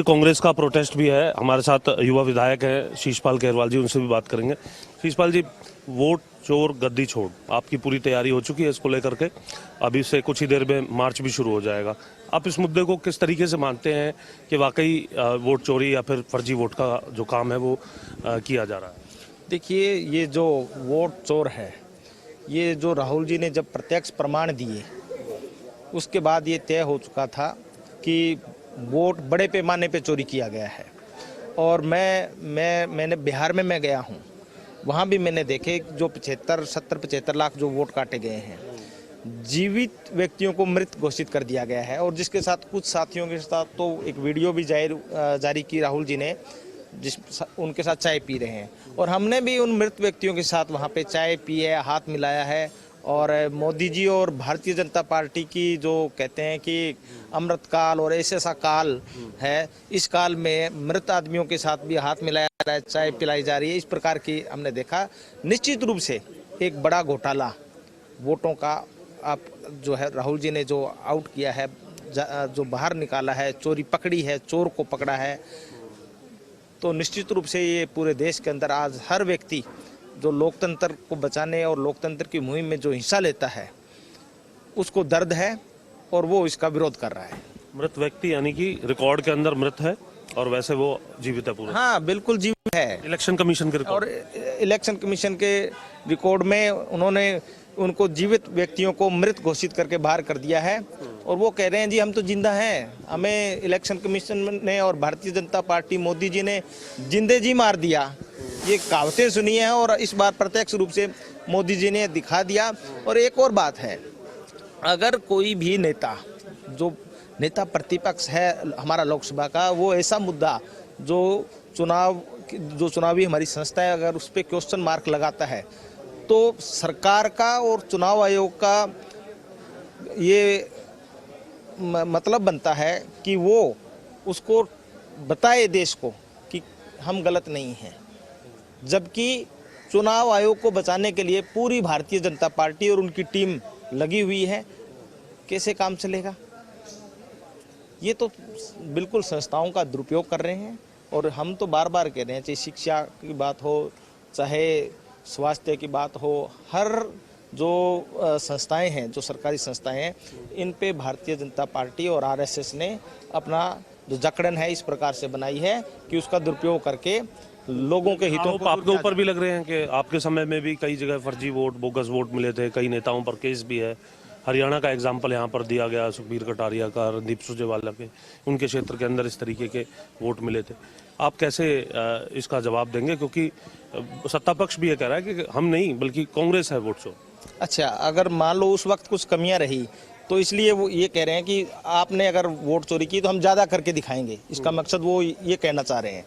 कांग्रेस का प्रोटेस्ट भी है। हमारे साथ युवा विधायक हैं शीशपाल केरवाल जी, उनसे भी बात करेंगे। शीशपाल जी, वोट चोर गद्दी छोड़, आपकी पूरी तैयारी हो चुकी है इसको लेकर के। अभी से कुछ ही देर में मार्च भी शुरू हो जाएगा। आप इस मुद्दे को किस तरीके से मानते हैं कि वाकई वोट चोरी या फिर फर्जी वोट का जो काम है वो किया जा रहा है? देखिए, ये जो वोट चोर है, ये जो राहुल जी ने जब प्रत्यक्ष प्रमाण दिए उसके बाद ये तय हो चुका था कि वोट बड़े पैमाने पे चोरी किया गया है। और मैंने बिहार में मैं गया हूँ, वहाँ भी मैंने देखे जो 75 लाख जो वोट काटे गए हैं, जीवित व्यक्तियों को मृत घोषित कर दिया गया है। और जिसके साथ कुछ साथियों के साथ तो एक वीडियो भी जारी की राहुल जी ने, उनके साथ चाय पी रहे हैं। और हमने भी उन मृत व्यक्तियों के साथ वहाँ पे चाय पी है, हाथ मिलाया है। और मोदी जी और भारतीय जनता पार्टी की जो कहते हैं कि अमृत काल और ऐसा काल है, इस काल में मृत आदमियों के साथ भी हाथ मिलाया जा रहा है, चाय पिलाई जा रही है, इस प्रकार की हमने देखा। निश्चित रूप से एक बड़ा घोटाला वोटों का आप जो है राहुल जी ने जो आउट किया है, जो बाहर निकाला है, चोरी पकड़ी है, चोर को पकड़ा है, तो निश्चित रूप से ये पूरे देश के अंदर आज हर व्यक्ति जो लोकतंत्र को बचाने और लोकतंत्र की मुहिम में जो हिस्सा लेता है उसको दर्द है और वो इसका विरोध कर रहा है। मृत व्यक्ति यानी कि रिकॉर्ड के अंदर मृत है और वैसे वो जीवित है पूरा? हाँ, बिल्कुल जीवित है। इलेक्शन कमीशन के रिकॉर्ड, और इलेक्शन कमीशन के रिकॉर्ड में उन्होंने उनको जीवित व्यक्तियों को मृत घोषित करके बाहर कर दिया है। और वो कह रहे हैं जी हम तो जिंदा हैं, हमें इलेक्शन कमीशन ने और भारतीय जनता पार्टी मोदी जी ने जिंदे जी मार दिया। ये कहावतें सुनी है और इस बार प्रत्यक्ष रूप से मोदी जी ने दिखा दिया। और एक और बात है, अगर कोई भी नेता जो नेता प्रतिपक्ष है हमारा लोकसभा का, वो ऐसा मुद्दा जो चुनावी हमारी संस्था है, अगर उस पर क्वेश्चन मार्क लगाता है तो सरकार का और चुनाव आयोग का ये मतलब बनता है कि वो उसको बताए देश को कि हम गलत नहीं हैं। जबकि चुनाव आयोग को बचाने के लिए पूरी भारतीय जनता पार्टी और उनकी टीम लगी हुई है, कैसे काम चलेगा? ये तो बिल्कुल संस्थाओं का दुरुपयोग कर रहे हैं। और हम तो बार बार कह रहे हैं, चाहे शिक्षा की बात हो, चाहे स्वास्थ्य की बात हो, हर जो संस्थाएं हैं, जो सरकारी संस्थाएं हैं, इन पे भारतीय जनता पार्टी और आरएसएस ने अपना जो जकड़न है इस प्रकार से बनाई है कि उसका दुरुपयोग करके लोगों के हितों को। आपके ऊपर भी लग रहे हैं कि आपके समय में भी कई जगह फर्जी वोट, बोगस वोट मिले थे, कई नेताओं पर केस भी है। हरियाणा का एग्जाम्पल यहाँ पर दिया गया, सुखबीर कटारिया का, रणदीप सुरजेवाला के, उनके क्षेत्र के अंदर इस तरीके के वोट मिले थे। आप कैसे इसका जवाब देंगे? क्योंकि सत्ता पक्ष भी ये कह रहा है कि हम नहीं बल्कि कांग्रेस है वोट चोर। अच्छा, अगर मान लो उस वक्त कुछ कमियां रही तो इसलिए वो ये कह रहे हैं कि आपने अगर वोट चोरी की तो हम ज़्यादा करके दिखाएंगे, इसका मकसद वो ये कहना चाह रहे हैं।